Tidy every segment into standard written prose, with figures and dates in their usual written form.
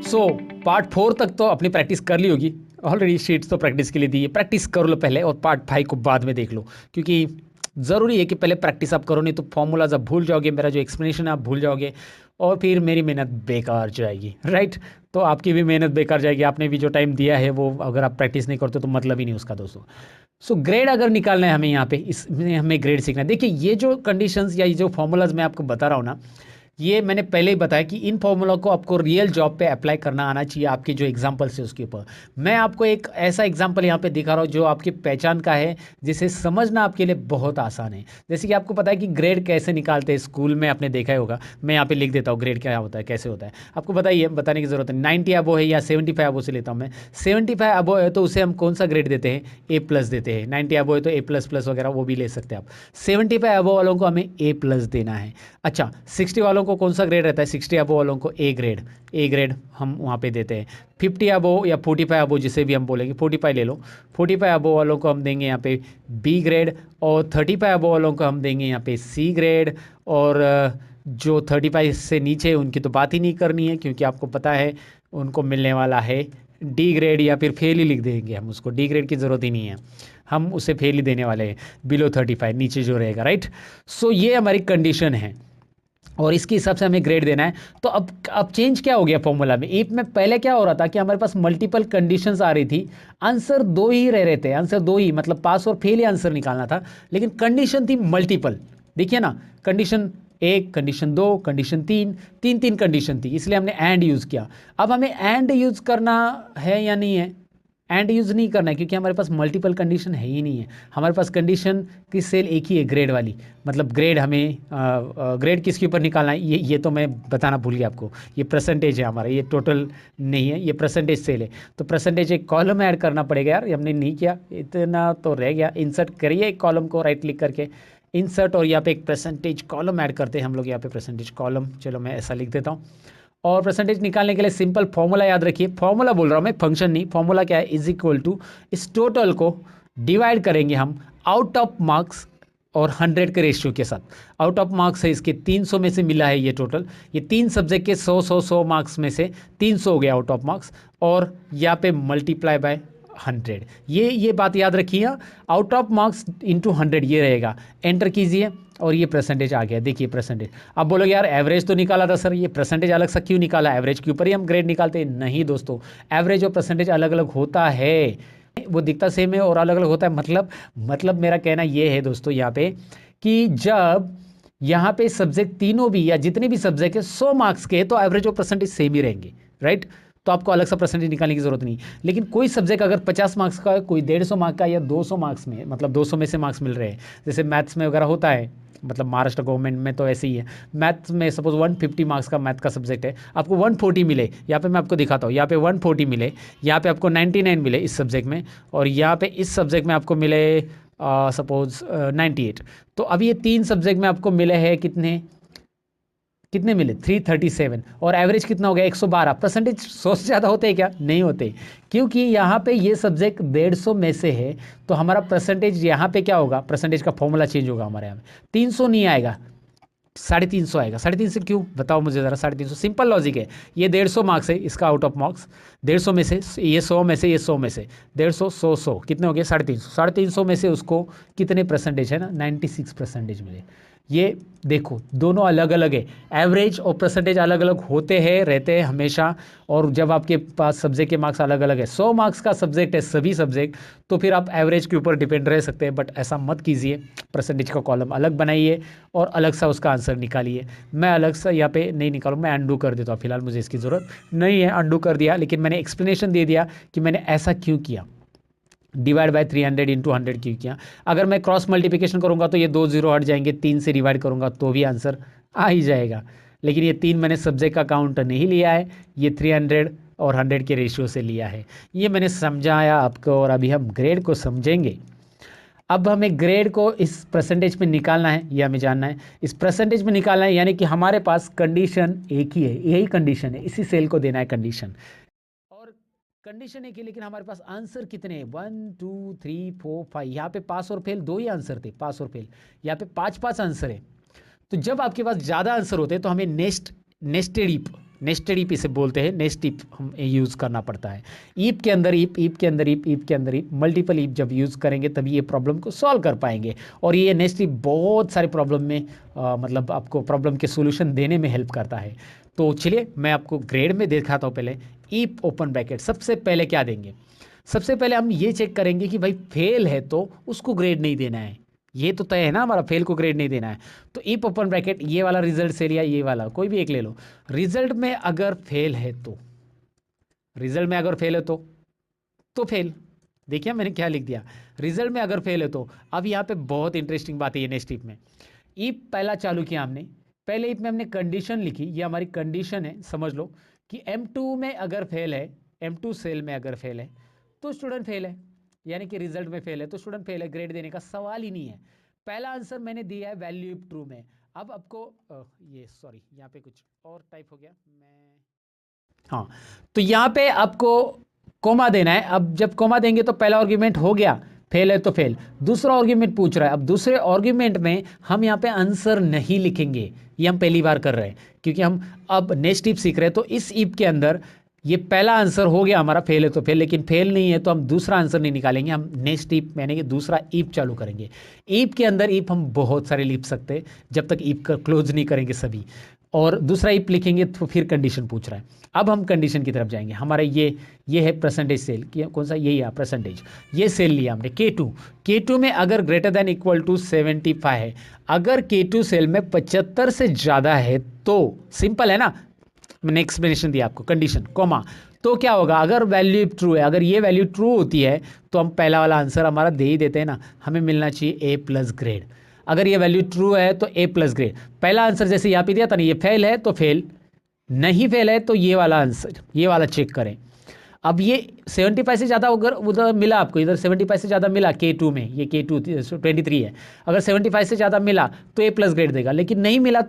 So part 4 तक तो अपनी प्रैक्टिस कर ली होगी, ऑलरेडी शीट्स तो प्रैक्टिस के लिए दी है, प्रैक्टिस कर लो पहले और पार्ट 5 को बाद में देख लो, क्योंकि ज़रूरी है कि पहले प्रैक्टिस आप करो, नहीं तो फॉर्मूलाज आप भूल जाओगे, मेरा जो एक्सप्लेनेशन है आप भूल जाओगे और फिर मेरी मेहनत बेकार जाएगी, राइट। तो आपकी भी मेहनत बेकार जाएगी, आपने भी जो टाइम दिया है वो अगर आप प्रैक्टिस नहीं करते तो मतलब ही नहीं उसका दोस्तों। सो ग्रेड अगर निकालना है हमें यहाँ पे, इसमें हमें ग्रेड सीखना है। देखिए ये जो कंडीशंस या ये जो फॉर्मूलाज मैं आपको बता रहा हूँ ना, ये मैंने पहले ही बताया कि इन फॉर्मूला को आपको रियल जॉब पे अप्लाई करना आना चाहिए, आपके जो एग्जांपल्स है उसके ऊपर। मैं आपको एक ऐसा एग्जांपल यहाँ पे दिखा रहा हूँ जो आपकी पहचान का है, जिसे समझना आपके लिए बहुत आसान है। जैसे कि आपको पता है कि ग्रेड कैसे निकालते हैं, स्कूल में आपने देखा ही होगा, मैं यहाँ पे लिख देता हूँ ग्रेड क्या होता है, कैसे होता है, आपको बताइए, बताने की जरूरत नहीं। 90 अबो है या 75 अबो से लेता हूँ मैं, 75 अबो है तो उसे हम कौन सा ग्रेड देते हैं, ए प्लस देते हैं। 90 अबो है तो ए प्लस प्लस वगैरह वो भी ले सकते हैं आप। 75 अबो वालों को हमें ए प्लस देना है। अच्छा 60 वालों को कौन सा ग्रेड रहता है, 60 अबो वालों को ए ग्रेड हम वहाँ पे देते हैं। 50 अबो या 45 अबो जिसे भी हम बोलेंगे, 45 ले लो, 45 अबो वालों को हम देंगे यहाँ पे बी ग्रेड, और 35 अबो वालों को हम देंगे यहाँ पे सी ग्रेड, और जो 35 से नीचे उनकी तो बात ही नहीं करनी है, क्योंकि आपको पता है उनको मिलने वाला है डी ग्रेड, या फिर फेल ही लिख देंगे हम उसको, डी ग्रेड की ज़रूरत ही नहीं है, हम उसे फेल ही देने वाले हैं, बिलो 35 नीचे जो रहेगा, राइट। सो ये हमारी कंडीशन है और इसके हिसाब से हमें ग्रेड देना है। तो अब चेंज क्या हो गया फॉर्मूला में, इफ में पहले क्या हो रहा था कि हमारे पास मल्टीपल कंडीशंस आ रही थी, आंसर दो ही रह रहे थे, आंसर दो ही, मतलब पास और फेल ही आंसर निकालना था, लेकिन कंडीशन थी मल्टीपल। देखिए ना, कंडीशन 1, कंडीशन 2, कंडीशन 3, तीन कंडीशन थी, इसलिए हमने एंड यूज़ किया। अब हमें एंड यूज़ करना है या नहीं है, एंड यूज़ नहीं करना है, क्योंकि हमारे पास मल्टीपल कंडीशन है ही नहीं है। हमारे पास कंडीशन की सेल एक ही है, ग्रेड वाली, मतलब ग्रेड हमें ग्रेड किसके ऊपर निकालना है, ये तो मैं बताना भूल गया आपको, ये परसेंटेज है हमारा, ये टोटल नहीं है, ये परसेंटेज सेल है। तो परसेंटेज एक कॉलम ऐड करना पड़ेगा यार, हमने नहीं किया, इतना तो रह गया। इंसर्ट करिए एक कॉलम को, राइट क्लिक करके इंसर्ट, और यहाँ पे एक परसेंटेज कॉलम ऐड करते हैं हम लोग, यहाँ पे परसेंटेज कॉलम, चलो मैं ऐसा लिख देता हूँ। और परसेंटेज निकालने के लिए सिंपल फॉर्मूला याद रखिए, फॉर्मूला बोल रहा हूँ मैं, फंक्शन नहीं, फॉर्मूला क्या है, इज इक्वल टू, इस टोटल को डिवाइड करेंगे हम आउट ऑफ मार्क्स और 100 के रेशियो के साथ। आउट ऑफ मार्क्स है इसके 300 में से मिला है ये टोटल, ये 3 सब्जेक्ट के 100 मार्क्स में से 300 हो गया आउट ऑफ मार्क्स, और यहाँ पे मल्टीप्लाई बाय 100, ये बात याद रखिए, आउट ऑफ मार्क्स इंटू 100 ये रहेगा। एंटर कीजिए और ये परसेंटेज आ गया, देखिए परसेंटेज। अब बोलोगे यार एवरेज तो निकाला था सर, ये परसेंटेज अलग सा क्यों निकाला, एवरेज के ऊपर ही हम ग्रेड निकालते हैं? नहीं दोस्तों, एवरेज और परसेंटेज अलग अलग होता है, वो दिखता सेम है और अलग अलग होता है। मतलब मेरा कहना ये है दोस्तों यहाँ पे, कि जब यहाँ पे सब्जेक्ट तीनों भी या जितने भी सब्जेक्ट है 100 मार्क्स के, तो एवरेज और परसेंटेज सेम ही रहेंगे, राइट। तो आपको अलग सा परसेंटेज निकालने की जरूरत नहीं। लेकिन कोई सब्जेक्ट अगर 50 मार्क्स का है, कोई 150 मार्क्स का, या 200 मार्क्स में, मतलब 200 में से मार्क्स मिल रहे हैं, जैसे मैथ्स में वगैरह होता है, मतलब महाराष्ट्र गवर्नमेंट में तो ऐसे ही है। मैथ्स में सपोज 150 मार्क्स का मैथ का सब्जेक्ट है, आपको 140 मिले, यहाँ पे मैं आपको दिखाता हूँ, यहाँ पे 140 मिले, यहाँ पे आपको 99 मिले इस सब्जेक्ट में, और यहाँ पे इस सब्जेक्ट में आपको मिले सपोज 98। तो अब ये 3 सब्जेक्ट में आपको मिले हैं कितने मिले, 337, और एवरेज कितना हो गया, 112। परसेंटेज 100 से ज़्यादा होते हैं क्या? नहीं होते, क्योंकि यहाँ पे ये सब्जेक्ट 150 में से है, तो हमारा परसेंटेज यहाँ पे क्या होगा, परसेंटेज का फॉर्मूला चेंज होगा हमारे यहाँ में, 300 नहीं आएगा, 350 आएगा। 350 क्यों, बताओ मुझे ज़रा। 350 सिंपल लॉजिक है, ये 150 मार्क्स है, इसका आउट ऑफ मार्क्स 150 में से, ये 100 में से, ये 100 में से, 150 100 कितने हो गए, 350। 350 में से उसको कितने परसेंटेज है ना, 96 परसेंटेज मिले। ये देखो दोनों अलग अलग है, एवरेज और परसेंटेज अलग अलग होते हैं, रहते हैं हमेशा। और जब आपके पास सब्जेक्ट के मार्क्स अलग अलग है, 100 मार्क्स का सब्जेक्ट है सभी सब्जेक्ट, तो फिर आप एवरेज के ऊपर डिपेंड रह सकते हैं, बट ऐसा मत कीजिए। परसेंटेज का कॉलम अलग बनाइए और अलग सा उसका आंसर निकालिए। मैं अलग सा यहाँ पे नहीं निकालूँ, मैं अंडू कर देता हूँ, फिलहाल मुझे इसकी ज़रूरत नहीं है, अंडू कर दिया, लेकिन मैंने एक्सप्लेनेशन दे दिया कि मैंने ऐसा क्यों किया, डिवाइड बाय 300 इंटू 100 क्यों किया। अगर मैं क्रॉस मल्टीप्लिकेशन करूंगा तो ये 2 जीरो हट जाएंगे, 3 से डिवाइड करूंगा तो भी आंसर आ ही जाएगा। लेकिन ये 3 मैंने सब्जेक्ट का काउंट नहीं लिया है, ये 300 और 100 के रेशियो से लिया है। ये मैंने समझाया आपको, और अभी हम ग्रेड को समझेंगे। अब हमें ग्रेड को इस परसेंटेज में निकालना है, ये हमें जानना है, इस परसेंटेज में निकालना है, यानी कि हमारे पास कंडीशन एक ही है, यही कंडीशन है, इसी सेल को देना है कंडीशन, और कंडीशन एक ही, लेकिन हमारे पास आंसर कितने हैं, 1 2 3 4 5। यहाँ पे पास और फेल 2 ही आंसर थे, पास और फेल, यहाँ पे 5 आंसर है। तो जब आपके पास ज़्यादा आंसर होते हैं तो हमें नेस्टेड नेस्टेड ईप इसे बोलते हैं, नेस्ट ईप हम यूज़ करना पड़ता है। ईप के अंदर ईप, ईप के अंदर ईप, ईप के अंदर ईप, मल्टीपल ईप जब यूज़ करेंगे तभी ये प्रॉब्लम को सॉल्व कर पाएंगे। और ये नेस्ट ईप बहुत सारे प्रॉब्लम में मतलब आपको प्रॉब्लम के सोल्यूशन देने में हेल्प करता है। तो चलिए मैं आपको ग्रेड में दिखाता हूँ। पहले ईप ओपन ब्रैकेट, सबसे पहले क्या देंगे, सबसे पहले हम ये चेक करेंगे कि भाई फेल है तो उसको ग्रेड नहीं देना है, ये तो तय है ना हमारा, फेल को ग्रेड नहीं देना है। तो ईप ओपन ब्रैकेट, ये वाला रिजल्ट से लिया, ये वाला कोई भी एक ले लो। रिजल्ट में अगर फेल है तो, रिजल्ट में अगर फेल है तो फेल। देखिए मैंने क्या लिख दिया, रिजल्ट में अगर फेल है तो। अब यहाँ पे बहुत इंटरेस्टिंग बात है ये नेक्स्ट ईप में। ईप पहला चालू किया हमने, पहले ईप में हमने कंडीशन लिखी, ये हमारी कंडीशन है, समझ लो कि M2 में अगर फेल है, M2 सेल में अगर फेल है तो स्टूडेंट फेल है, यानी कि रिजल्ट में फेल है तो स्टूडेंट फेल है, ग्रेड देने का सवाल ही नहीं है। पहला आंसर मैंने दिया है वैल्यू इफ ट्रू में। अब आपको ये सॉरी यहाँ पे कुछ और टाइप हो गया, मैं हाँ, तो यहाँ पे आपको कोमा देना है। अब जब कोमा देंगे तो पहला आर्ग्यूमेंट हो गया, फेल है तो फेल। दूसरा आर्ग्यूमेंट पूछ रहा है, अब दूसरे आर्ग्यूमेंट में हम यहाँ पे आंसर नहीं लिखेंगे, ये हम पहली बार कर रहे हैं क्योंकि हम अब नेक्स्ट ईप सीख रहे हैं। तो इस ईप के अंदर ये पहला आंसर हो गया हमारा, फेल है तो फेल, लेकिन फेल नहीं है तो हम दूसरा आंसर नहीं निकालेंगे, हम नेक्स्ट ईप यानी कि दूसरा ईप चालू करेंगे। ईप के अंदर ईप हम बहुत सारे लिख सकते हैं जब तक ईप का क्लोज नहीं करेंगे सभी, और दूसरा ईप लिखेंगे तो फिर कंडीशन पूछ रहा है। अब हम कंडीशन की तरफ जाएंगे। हमारा ये है परसेंटेज सेल, कौन सा, यही है परसेंटेज, ये सेल लिया हमने K2। K2 में अगर ग्रेटर देन इक्वल टू 75 है, अगर K2 सेल में 75 से ज़्यादा है तो सिंपल है ना, मैंने एक्सप्लेनेशन दिया आपको, कंडीशन कोमा, तो क्या होगा, अगर वैल्यू ट्रू है, अगर ये वैल्यू ट्रू होती है तो हम पहला वाला आंसर हमारा दे ही देते हैं ना, हमें मिलना चाहिए A+ ग्रेड। अगर ये वैल्यू ट्रू है तो A+ ग्रेड। पहला आंसर जैसे यहाँ पे दिया था ना, ये फेल है तो फेल, नहीं फेल है तो ये वाला आंसर, ये वाला चेक करें। अब ये 75 से ज़्यादा अगर उधर मिला आपको, इधर 75 से ज़्यादा मिला K2 में, ये K2 23 है, अगर 75 से ज़्यादा मिला तो A+ ग्रेड देगा, लेकिन नहीं मिला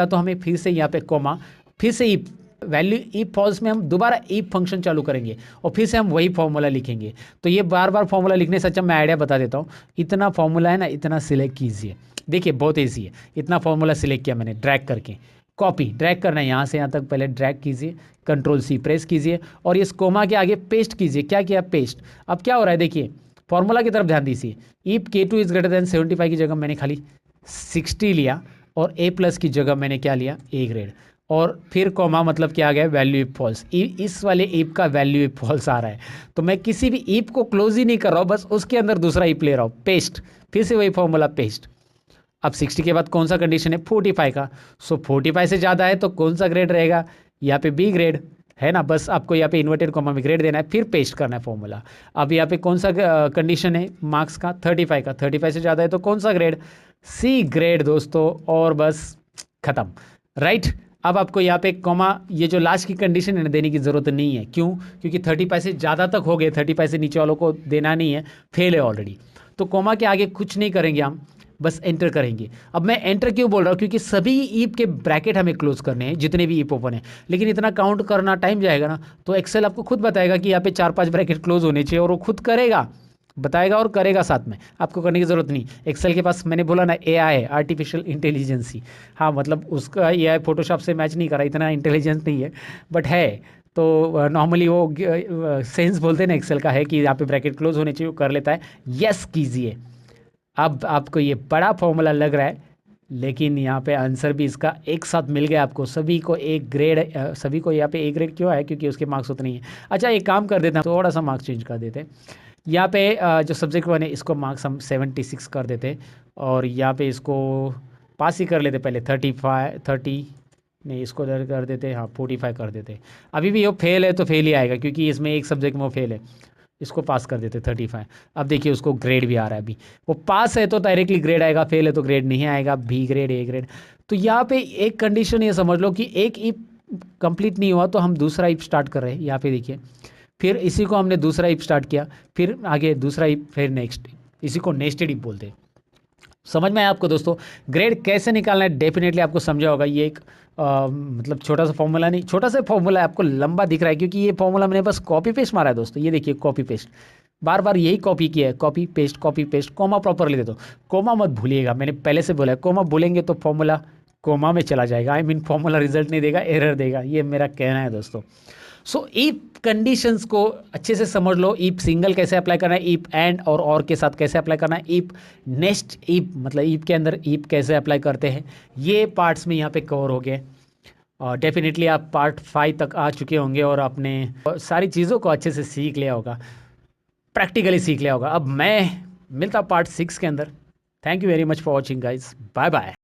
तो हमें फिर से यहाँ पे कोमा, फिर से ईप वैल्यू ईप फॉल्स में हम दोबारा ईप फंक्शन चालू करेंगे और फिर से हम वही फॉर्मूला लिखेंगे। तो ये बार बार फॉर्मूला लिखने से अच्छा मैं आइडिया बता देता हूँ, इतना फॉर्मूला है ना, इतना सिलेक्ट कीजिए। देखिए बहुत ईजी है, इतना फॉर्मूला सिलेक्ट किया मैंने, ड्रैग करके, कॉपी ड्रैग करना है यहाँ से यहाँ तक, पहले ड्रैग कीजिए, Ctrl+C प्रेस कीजिए और ये कोमा के आगे पेस्ट कीजिए। क्या किया, पेस्ट। अब क्या हो रहा है देखिए, फॉर्मूला की तरफ ध्यान दीजिए। ईप K2 इज ग्रेटर देन 75 की जगह मैंने खाली 60 लिया और A+ की जगह मैंने क्या लिया, A ग्रेड, और फिर कोमा मतलब क्या आ गया, वैल्यू इफ फॉल्स। इस वाले ईप का वैल्यू इफ फॉल्स आ रहा है, तो मैं किसी भी ईप को क्लोज ही नहीं कर रहा हूँ, बस उसके अंदर दूसरा ईप ले रहा हूँ, पेस्ट, फिर से वही फॉर्मूला पेस्ट। अब 60 के बाद कौन सा कंडीशन है, 45 का। सो 45 से ज़्यादा है तो कौन सा ग्रेड रहेगा, यहाँ पे B ग्रेड है ना, बस आपको यहाँ पे इन्वर्टेड कॉमा में ग्रेड देना है, फिर पेस्ट करना है फॉर्मूला। अब यहाँ पे कौन सा कंडीशन है मार्क्स का, 35 का, 35 से ज़्यादा है तो कौन सा ग्रेड, C ग्रेड दोस्तों, और बस खत्म, राइट। अब आपको यहाँ पे कॉमा, ये जो लास्ट की कंडीशन है ना, देने की ज़रूरत नहीं है। क्यों, क्योंकि 35 से ज़्यादा तक हो गए, 35 से नीचे वालों को देना नहीं है, फेल है ऑलरेडी। तो कॉमा के आगे कुछ नहीं करेंगे हम, बस एंटर करेंगे। अब मैं एंटर क्यों बोल रहा हूँ, क्योंकि सभी ईप के ब्रैकेट हमें क्लोज करने हैं, जितने भी ईप ओपन है, लेकिन इतना काउंट करना टाइम जाएगा ना, तो एक्सेल आपको खुद बताएगा कि यहाँ पे 4-5 ब्रैकेट क्लोज होने चाहिए, और वो खुद करेगा, बताएगा और करेगा साथ में, आपको करने की ज़रूरत नहीं। एक्सेल के पास मैंने बोला ना AI है, आर्टिफिशियल इंटेलिजेंसी, हाँ मतलब उसका AI फोटोशॉप से मैच नहीं करा, इतना इंटेलिजेंस नहीं है, बट है। तो नॉर्मली वो सेंस बोलते हैं ना एक्सेल का, है कि यहाँ पे ब्रैकेट क्लोज होने चाहिए, वो कर लेता है। यस कीजिए। अब आपको ये बड़ा फॉर्मूला लग रहा है, लेकिन यहाँ पे आंसर भी इसका एक साथ मिल गया आपको, सभी को एक ग्रेड, सभी को यहाँ पे A ग्रेड क्यों है, क्योंकि उसके मार्क्स उतने ही हैं। अच्छा एक काम कर देते हैं, थोड़ा सा मार्क्स चेंज कर देते हैं। यहाँ पे जो सब्जेक्ट 1 है इसको मार्क्स हम 76 कर देते, और यहाँ पे इसको पास ही कर लेते पहले, 30 नहीं, इसको कर देते, हाँ 45 कर देते। अभी भी वो फेल है तो फेल ही आएगा, क्योंकि इसमें एक सब्जेक्ट में वो फेल है, इसको पास कर देते 35। अब देखिए उसको ग्रेड भी आ रहा है, अभी वो पास है तो डायरेक्टली ग्रेड आएगा, फेल है तो ग्रेड नहीं आएगा, B ग्रेड A ग्रेड। तो यहाँ पे एक कंडीशन ये समझ लो कि एक ईप कंप्लीट नहीं हुआ तो हम दूसरा ईप स्टार्ट कर रहे हैं, यहाँ पे देखिए, फिर इसी को हमने दूसरा ईप स्टार्ट किया, फिर आगे दूसरा ईप, फिर नेक्स्ट, इसी को नेस्टेड ईप बोलते हैं। समझ में आया आपको दोस्तों, ग्रेड कैसे निकालना है, डेफिनेटली आपको समझा होगा। ये एक मतलब छोटा सा फॉर्मूला नहीं, छोटा सा फॉर्मूला है, आपको लंबा दिख रहा है क्योंकि ये फॉर्मूला मैंने बस कॉपी पेस्ट मारा है दोस्तों। ये देखिए कॉपी पेस्ट, बार बार यही कॉपी किया है, कॉपी पेस्ट, कॉमा प्रॉपर ले दे दो। कोमा मत भूलिएगा, मैंने पहले से बोला है, कोमा भूलेंगे तो फॉर्मूला कोमा में चला जाएगा। आई मीन फॉर्मूला रिजल्ट नहीं देगा, एरर देगा, ये मेरा कहना है दोस्तों। सो इफ कंडीशंस को अच्छे से समझ लो, इफ सिंगल कैसे अप्लाई करना है, इफ एंड और के साथ कैसे अप्लाई करना है, इफ नेक्स्ट इफ मतलब इफ के अंदर इफ कैसे अप्लाई करते हैं, ये पार्ट्स में यहाँ पे कवर हो गए। और डेफिनेटली आप पार्ट 5 तक आ चुके होंगे और आपने सारी चीज़ों को अच्छे से सीख लिया होगा, प्रैक्टिकली सीख लिया होगा। अब मैं मिलता पार्ट 6 के अंदर। Thank you very much for watching guys, bye bye.